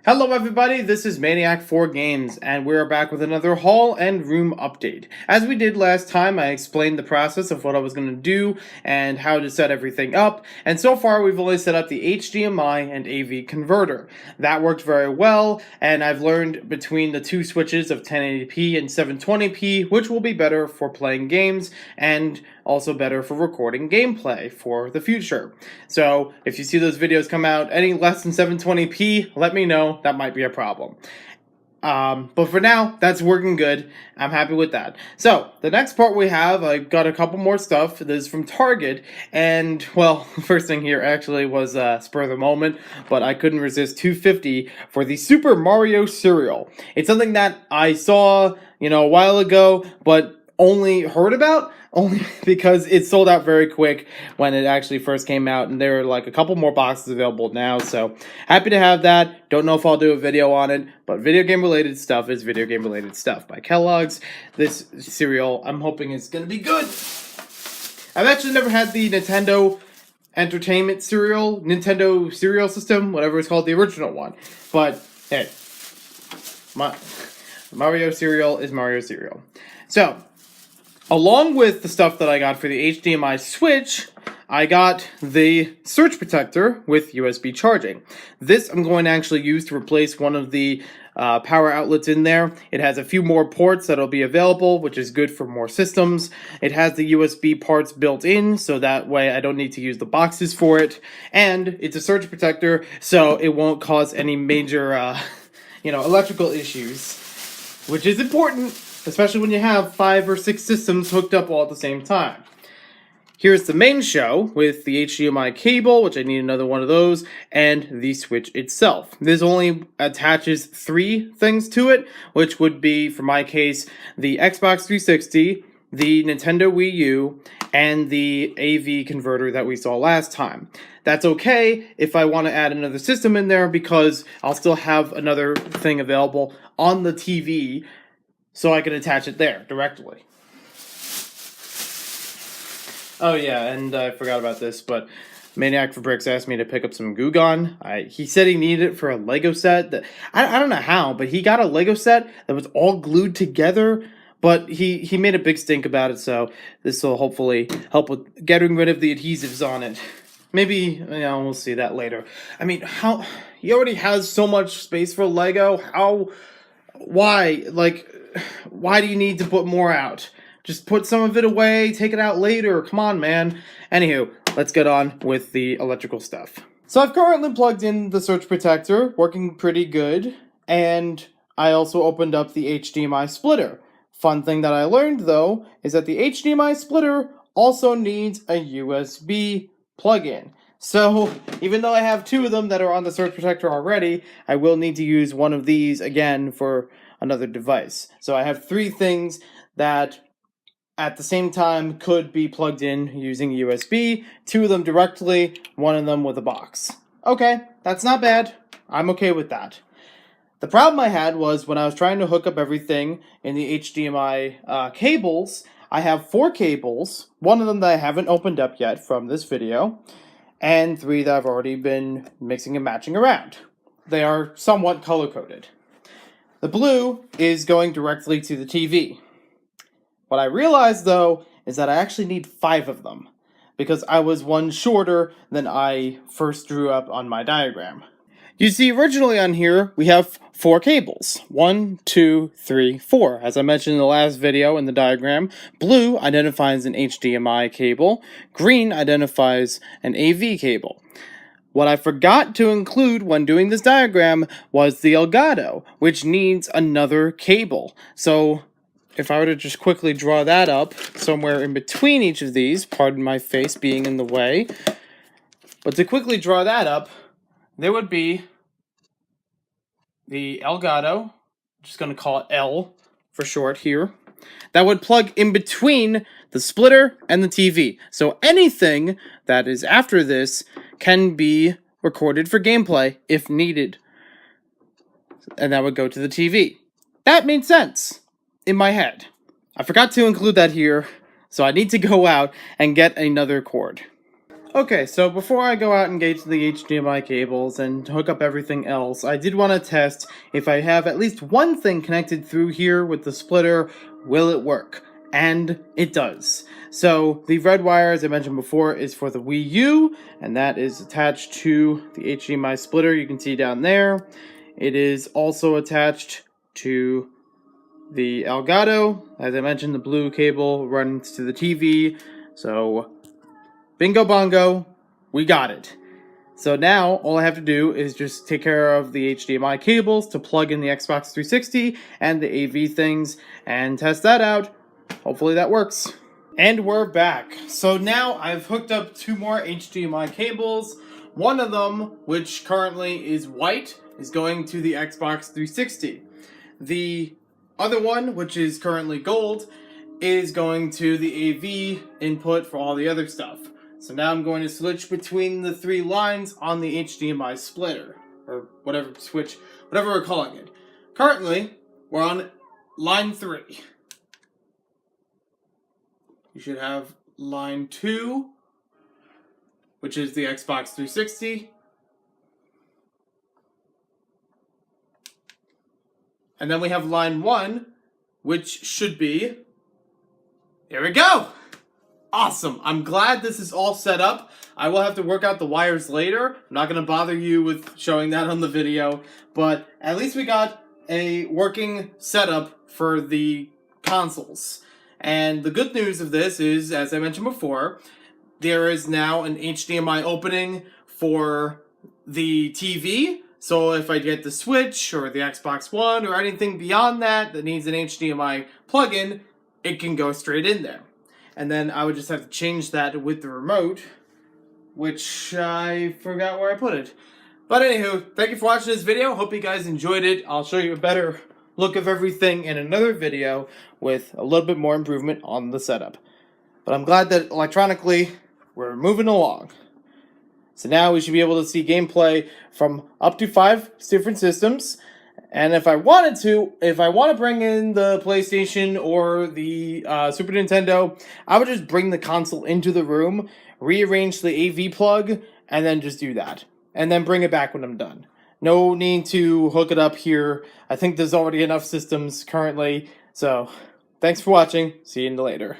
Hello everybody, this is Maniac4Games, and we're back with another hall and room update. As we did last time, I explained the process of what I was going to do and how to set everything up, and so far we've only set up the HDMI and AV converter. That worked very well, and I've learned between the two switches of 1080p and 720p, which will be better for playing games, and also better for recording gameplay for the future. So if you see those videos come out any less than 720p, let me know. That might be a problem. But for now, that's working good. I'm happy with that. So, the next part we have, I got a couple more stuff. This is from Target, and, well, first thing here actually was spur of the moment, but I couldn't resist $2.50 for the Super Mario cereal. It's something that I saw, a while ago, but only heard about, only because it sold out very quick when it actually first came out, and there are like a couple more boxes available now, so happy to have that. Don't know if I'll do a video on it, but video game related stuff is video game related stuff. By Kellogg's, this cereal I'm hoping is going to be good. I've actually never had the Nintendo Entertainment cereal, Nintendo cereal system, whatever it's called, the original one, but hey, Mario cereal is Mario cereal. So, along with the stuff that I got for the HDMI switch, I got the surge protector with USB charging. This I'm going to actually use to replace one of the power outlets in there. It has a few more ports that'll be available, which is good for more systems. It has the USB parts built in, so that way I don't need to use the boxes for it. And it's a surge protector, so it won't cause any major, electrical issues, which is important, especially when you have 5 or 6 systems hooked up all at the same time. Here's the main show with the HDMI cable, which I need another one of those, and the switch itself. This only attaches 3 things to it, which would be, for my case, the Xbox 360, the Nintendo Wii U, and the AV converter that we saw last time. That's okay if I want to add another system in there, because I'll still have another thing available on the TV, so I can attach it there directly. Oh yeah, and I forgot about this, but Maniac for Bricks asked me to pick up some Goo Gone. He said he needed it for a Lego set. That I don't know how, but he got a Lego set that was all glued together, but he made a big stink about it, so this will hopefully help with getting rid of the adhesives on it. Maybe, we'll see that later. I mean, he already has so much space for Lego. Why do you need to put more out? Just put some of it away, take it out later. Come on, man. Anywho, let's get on with the electrical stuff. So I've currently plugged in the surge protector, working pretty good, and I also opened up the HDMI splitter. Fun thing that I learned, though, is that the HDMI splitter also needs a USB plug-in. So, even though I have 2 of them that are on the surge protector already, I will need to use one of these again for another device. So I have 3 things that at the same time could be plugged in using USB, 2 of them directly, 1 of them with a box. Okay, that's not bad. I'm okay with that. The problem I had was when I was trying to hook up everything in the HDMI cables, I have 4 cables, 1 of them that I haven't opened up yet from this video, and 3 that I've already been mixing and matching around. They are somewhat color-coded. The blue is going directly to the TV. What I realized, though, is that I actually need 5 of them, because I was 1 shorter than I first drew up on my diagram. You see, originally on here, we have 4 cables. 1, 2, 3, 4. As I mentioned in the last video in the diagram, blue identifies an HDMI cable, green identifies an AV cable. What I forgot to include when doing this diagram was the Elgato, which needs another cable. So, if I were to just quickly draw that up somewhere in between each of these, pardon my face being in the way, but to quickly draw that up, there would be the Elgato, I'm just going to call it L for short here, that would plug in between the splitter and the TV. So anything that is after this can be recorded for gameplay if needed. And that would go to the TV. That made sense in my head. I forgot to include that here, so I need to go out and get another cord. Okay, so before I go out and get to the HDMI cables and hook up everything else, I did want to test if I have at least one thing connected through here with the splitter, will it work? And it does. So the red wire, as I mentioned before, is for the Wii U, and that is attached to the HDMI splitter you can see down there. It is also attached to the Elgato. As I mentioned, the blue cable runs to the TV. So bingo bongo, we got it. So now all I have to do is just take care of the HDMI cables to plug in the Xbox 360 and the AV things and test that out. Hopefully that works. And we're back. So now I've hooked up 2 more HDMI cables. One of them, which currently is white, is going to the Xbox 360. The other one, which is currently gold, is going to the AV input for all the other stuff. So now I'm going to switch between the 3 lines on the HDMI splitter, or whatever we're calling it. Currently, we're on line 3. You should have line 2, which is the Xbox 360. And then we have line 1, which should be... Here we go! Awesome. I'm glad this is all set up. I will have to work out the wires later. I'm not going to bother you with showing that on the video, but at least we got a working setup for the consoles. And the good news of this is, as I mentioned before, there is now an HDMI opening for the TV. So if I get the Switch or the Xbox One or anything beyond that that needs an HDMI plug-in, it can go straight in there. And then I would just have to change that with the remote, which I forgot where I put it. But anywho, thank you for watching this video. Hope you guys enjoyed it. I'll show you a better look of everything in another video with a little bit more improvement on the setup. But I'm glad that electronically we're moving along. So now we should be able to see gameplay from up to 5 different systems. And if I want to bring in the PlayStation or the Super Nintendo, I would just bring the console into the room, rearrange the AV plug, and then just do that. And then bring it back when I'm done. No need to hook it up here. I think there's already enough systems currently. So, thanks for watching. See you later.